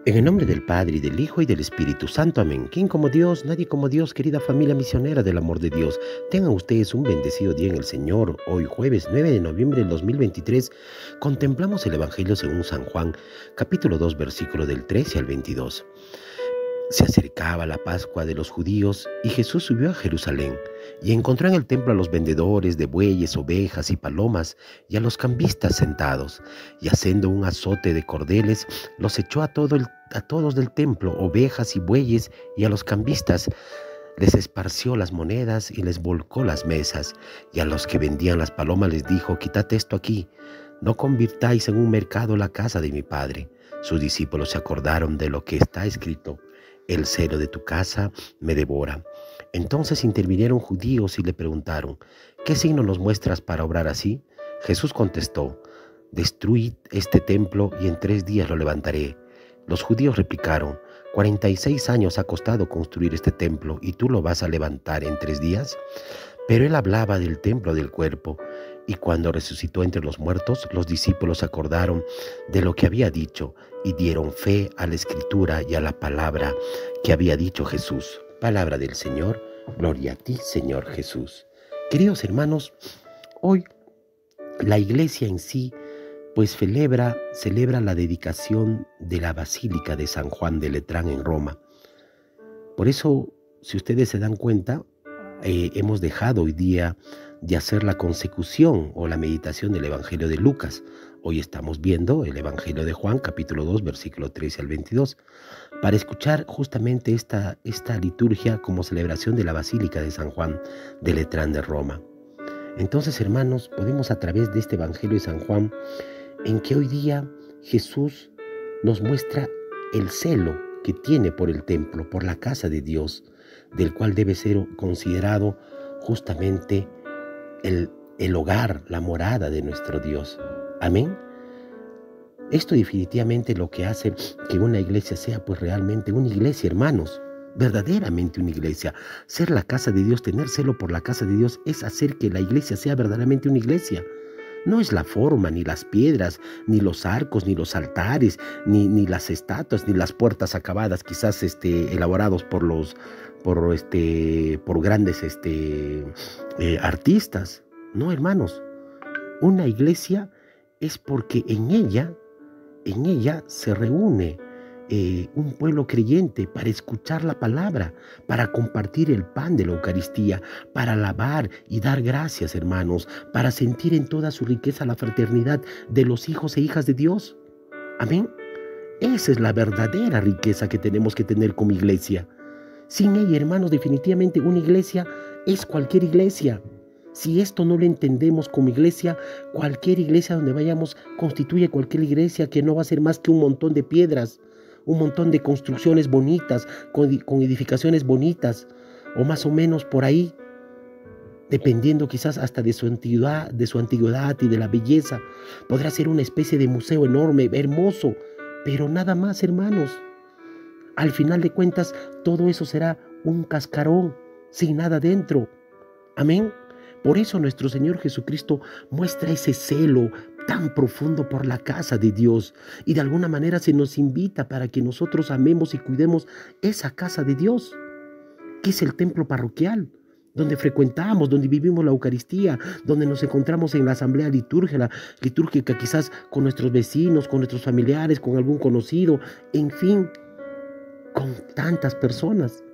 En el nombre del Padre, y del Hijo, y del Espíritu Santo. Amén. ¿Quién como Dios? Nadie como Dios, querida familia misionera del amor de Dios. Tengan ustedes un bendecido día en el Señor. Hoy, jueves 9 de noviembre del 2023, contemplamos el Evangelio según San Juan, capítulo 2, versículo del 13 al 22. Se acercaba la Pascua de los judíos y Jesús subió a Jerusalén y encontró en el templo a los vendedores de bueyes, ovejas y palomas y a los cambistas sentados, y haciendo un azote de cordeles los echó a todos del templo, ovejas y bueyes, y a los cambistas les esparció las monedas y les volcó las mesas, y a los que vendían las palomas les dijo: quitad esto aquí, no convirtáis en un mercado la casa de mi Padre. Sus discípulos se acordaron de lo que está escrito: el celo de tu casa me devora. Entonces intervinieron judíos y le preguntaron: ¿qué signo nos muestras para obrar así? Jesús contestó: destruid este templo y en 3 días lo levantaré. Los judíos replicaron: 46 años ha costado construir este templo y tú lo vas a levantar en 3 días. Pero él hablaba del templo del cuerpo. Y cuando resucitó entre los muertos, los discípulos se acordaron de lo que había dicho y dieron fe a la Escritura y a la palabra que había dicho Jesús. Palabra del Señor. Gloria a ti, Señor Jesús. Queridos hermanos, hoy la iglesia en sí pues celebra la dedicación de la Basílica de San Juan de Letrán en Roma. Por eso, si ustedes se dan cuenta, hemos dejado hoy día de hacer la consecución o la meditación del Evangelio de Lucas. Hoy estamos viendo el Evangelio de Juan, capítulo 2, versículo 13 al 22, para escuchar justamente esta liturgia como celebración de la Basílica de San Juan de Letrán de Roma. Entonces, hermanos, podemos a través de este Evangelio de San Juan, en que hoy día Jesús nos muestra el celo que tiene por el templo, por la casa de Dios, del cual debe ser considerado justamente el hogar, la morada de nuestro Dios. Amén. Esto definitivamente lo que hace que una iglesia sea pues realmente una iglesia, hermanos, verdaderamente una iglesia. Ser la casa de Dios, tener celo por la casa de Dios, es hacer que la iglesia sea verdaderamente una iglesia. No es la forma, ni las piedras, ni los arcos, ni los altares, ni las estatuas, ni las puertas acabadas, quizás elaborados por grandes artistas. No, hermanos, una iglesia es porque en ella se reúne un pueblo creyente para escuchar la palabra, para compartir el pan de la Eucaristía, para alabar y dar gracias, hermanos, para sentir en toda su riqueza la fraternidad de los hijos e hijas de Dios. Amén. Esa es la verdadera riqueza que tenemos que tener como iglesia. Sin ella, hermanos, definitivamente una iglesia es cualquier iglesia. Si esto no lo entendemos como iglesia, cualquier iglesia donde vayamos constituye cualquier iglesia que no va a ser más que un montón de piedras, un montón de construcciones bonitas, con edificaciones bonitas, o más o menos por ahí, dependiendo quizás hasta de su antigüedad y de la belleza. Podrá ser una especie de museo enorme, hermoso, pero nada más, hermanos. Al final de cuentas, todo eso será un cascarón, sin nada dentro. Amén. Por eso nuestro Señor Jesucristo muestra ese celo tan profundo por la casa de Dios, y de alguna manera se nos invita para que nosotros amemos y cuidemos esa casa de Dios, que es el templo parroquial, donde frecuentamos, donde vivimos la Eucaristía, donde nos encontramos en la asamblea litúrgica, quizás con nuestros vecinos, con nuestros familiares, con algún conocido, en fin, con tantas personas.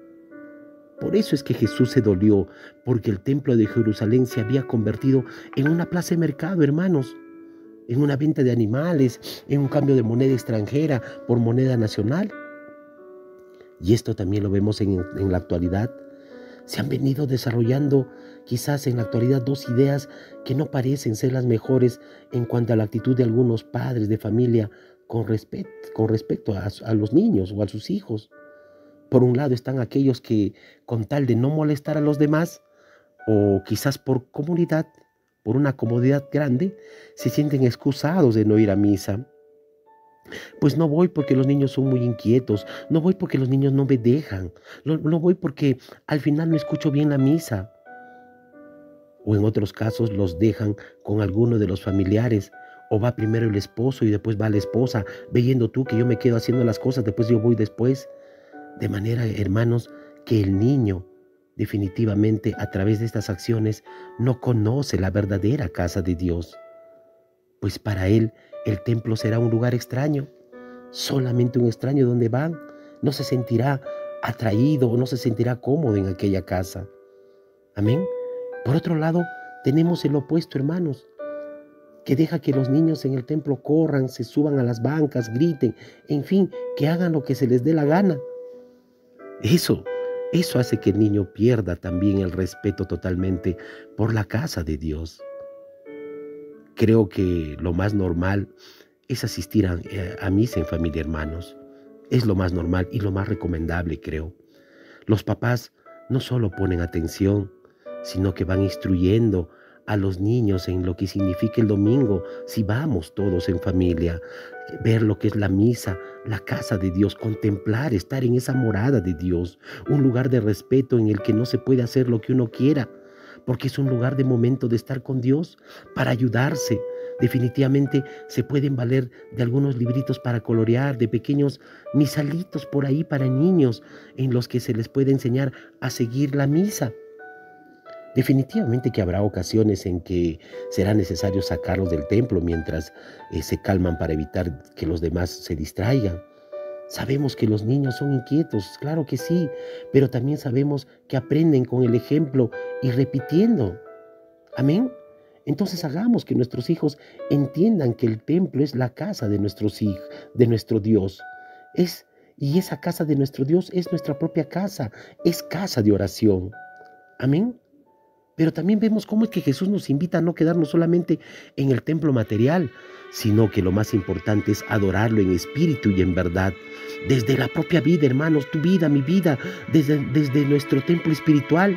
Por eso es que Jesús se dolió, porque el templo de Jerusalén se había convertido en una plaza de mercado, hermanos, en una venta de animales, en un cambio de moneda extranjera por moneda nacional. Y esto también lo vemos en la actualidad. Se han venido desarrollando quizás en la actualidad 2 ideas que no parecen ser las mejores en cuanto a la actitud de algunos padres de familia con respecto a los niños o a sus hijos. Por un lado están aquellos que, con tal de no molestar a los demás, o quizás por comodidad, por una comodidad grande, se sienten excusados de no ir a misa. Pues no voy porque los niños son muy inquietos, no voy porque los niños no me dejan, no voy porque al final no escucho bien la misa. O en otros casos los dejan con alguno de los familiares, O va primero el esposo y después va la esposa, viendo tú que yo me quedo haciendo las cosas, después yo voy después. De manera, hermanos, que el niño definitivamente a través de estas acciones no conoce la verdadera casa de Dios. Pues para él el templo será un lugar extraño, solamente un extraño donde van. No se sentirá atraído o no se sentirá cómodo en aquella casa. Amén. Por otro lado, tenemos el opuesto, hermanos, que deja que los niños en el templo corran, se suban a las bancas, griten, en fin, que hagan lo que se les dé la gana. Eso hace que el niño pierda también el respeto totalmente por la casa de Dios. Creo que lo más normal es asistir a misa en familia, hermanos. Es lo más normal y lo más recomendable, creo. Los papás no solo ponen atención, sino que van instruyendo a los niños en lo que significa el domingo, si vamos todos en familia, ver lo que es la misa, la casa de Dios, contemplar, estar en esa morada de Dios, un lugar de respeto en el que no se puede hacer lo que uno quiera, porque es un lugar de momento de estar con Dios, para ayudarse. Definitivamente se pueden valer de algunos libritos para colorear, de pequeños misalitos por ahí para niños, en los que se les puede enseñar a seguir la misa. Definitivamente que habrá ocasiones en que será necesario sacarlos del templo mientras se calman para evitar que los demás se distraigan. Sabemos que los niños son inquietos, claro que sí, pero también sabemos que aprenden con el ejemplo y repitiendo. Amén. Entonces hagamos que nuestros hijos entiendan que el templo es la casa de nuestros hijos, de nuestro Dios. Y esa casa de nuestro Dios es nuestra propia casa, es casa de oración. Amén. Pero también vemos cómo es que Jesús nos invita a no quedarnos solamente en el templo material, sino que lo más importante es adorarlo en espíritu y en verdad. Desde la propia vida, hermanos, tu vida, mi vida, desde nuestro templo espiritual.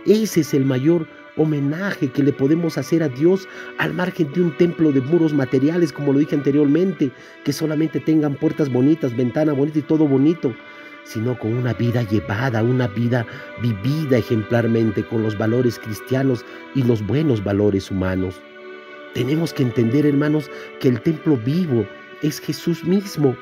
Ese es el mayor homenaje que le podemos hacer a Dios, al margen de un templo de muros materiales, como lo dije anteriormente, que solamente tengan puertas bonitas, ventana bonita y todo bonito, sino con una vida llevada, una vida vivida ejemplarmente con los valores cristianos y los buenos valores humanos. Tenemos que entender, hermanos, que el templo vivo es Jesús mismo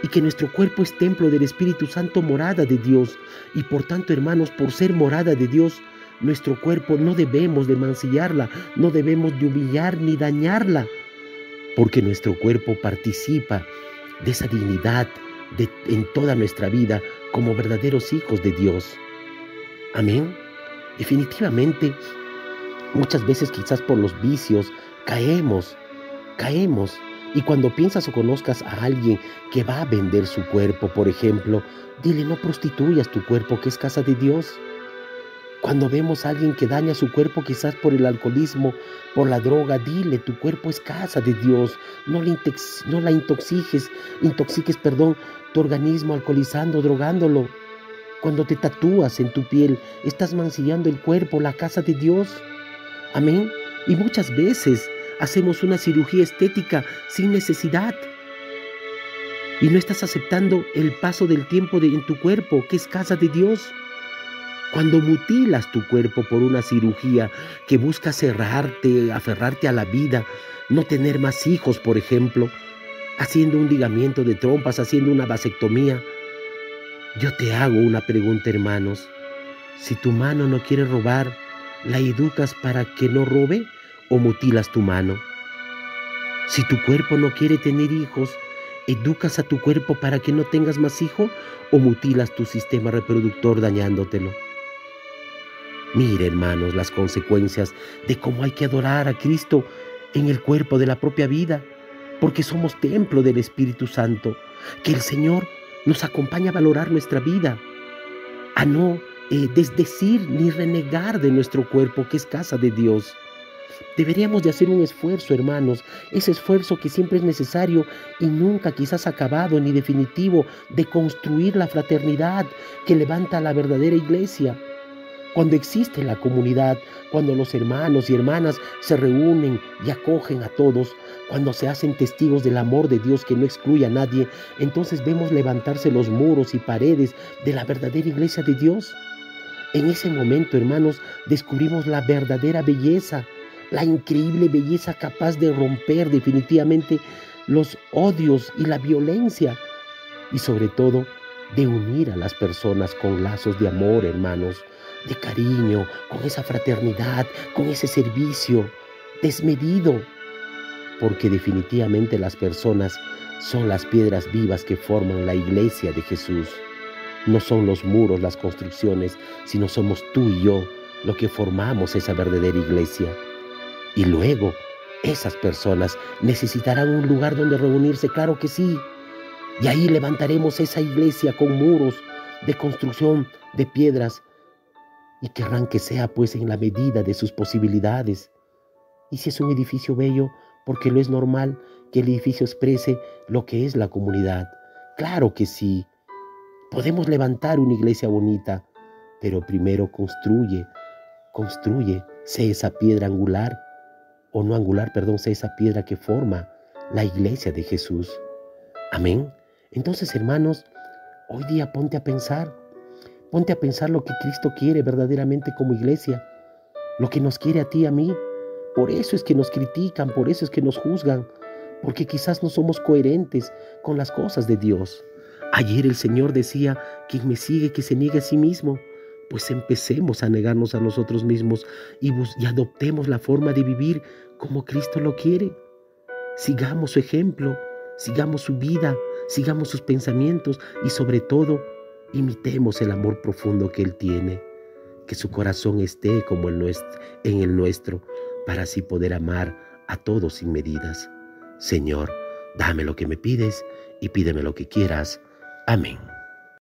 y que nuestro cuerpo es templo del Espíritu Santo, morada de Dios. Y por tanto, hermanos, por ser morada de Dios, nuestro cuerpo no debemos de mancillarla, no debemos de humillar ni dañarla, porque nuestro cuerpo participa de esa dignidad en toda nuestra vida como verdaderos hijos de Dios. Amén. Definitivamente, muchas veces quizás por los vicios caemos. Y cuando piensas o conozcas a alguien que va a vender su cuerpo, por ejemplo, dile: no prostituyas tu cuerpo, que es casa de Dios. Cuando vemos a alguien que daña su cuerpo quizás por el alcoholismo, por la droga, dile: tu cuerpo es casa de Dios. No la intoxiques tu organismo alcoholizando, drogándolo. Cuando te tatúas en tu piel, estás mancillando el cuerpo, la casa de Dios. Amén. Y muchas veces hacemos una cirugía estética sin necesidad. Y no estás aceptando el paso del tiempo en tu cuerpo, que es casa de Dios. Cuando mutilas tu cuerpo por una cirugía que busca aferrarte a la vida, no tener más hijos, por ejemplo, haciendo un ligamiento de trompas, haciendo una vasectomía, yo te hago una pregunta, hermanos. Si tu mano no quiere robar, ¿la educas para que no robe o mutilas tu mano? Si tu cuerpo no quiere tener hijos, ¿educas a tu cuerpo para que no tengas más hijos o mutilas tu sistema reproductor dañándotelo? Mire, hermanos, las consecuencias de cómo hay que adorar a Cristo en el cuerpo de la propia vida, porque somos templo del Espíritu Santo, que el Señor nos acompaña a valorar nuestra vida, a no desdecir ni renegar de nuestro cuerpo, que es casa de Dios. Deberíamos de hacer un esfuerzo, hermanos, ese esfuerzo que siempre es necesario y nunca quizás acabado ni definitivo, de construir la fraternidad que levanta a la verdadera iglesia. Cuando existe la comunidad, cuando los hermanos y hermanas se reúnen y acogen a todos, cuando se hacen testigos del amor de Dios que no excluye a nadie, entonces vemos levantarse los muros y paredes de la verdadera iglesia de Dios. En ese momento, hermanos, descubrimos la verdadera belleza la increíble belleza capaz de romper definitivamente los odios y la violencia y sobre todo de unir a las personas con lazos de amor, hermanos, de cariño, con esa fraternidad, con ese servicio desmedido, porque definitivamente las personas son las piedras vivas que forman la iglesia de Jesús. No son los muros, las construcciones, sino somos tú y yo lo que formamos esa verdadera iglesia. Y luego, esas personas necesitarán un lugar donde reunirse, claro que sí. Y ahí levantaremos esa iglesia con muros de construcción, de piedras, y querrán que sea pues en la medida de sus posibilidades. Y si es un edificio bello, porque lo es normal que el edificio exprese lo que es la comunidad. Claro que sí. Podemos levantar una iglesia bonita, pero primero construye, sé esa piedra angular, o no angular, perdón, sé esa piedra que forma la iglesia de Jesús. Amén. Entonces, hermanos, hoy día ponte a pensar lo que Cristo quiere verdaderamente como iglesia, lo que nos quiere a ti y a mí. Por eso es que nos critican, por eso es que nos juzgan, porque quizás no somos coherentes con las cosas de Dios. Ayer el Señor decía, quien me sigue, que se niegue a sí mismo. Pues empecemos a negarnos a nosotros mismos y adoptemos la forma de vivir como Cristo lo quiere. Sigamos su ejemplo, sigamos su vida, sigamos sus pensamientos y sobre todo, imitemos el amor profundo que Él tiene. Que su corazón esté como en el nuestro, para así poder amar a todos sin medidas. Señor, dame lo que me pides y pídeme lo que quieras. Amén.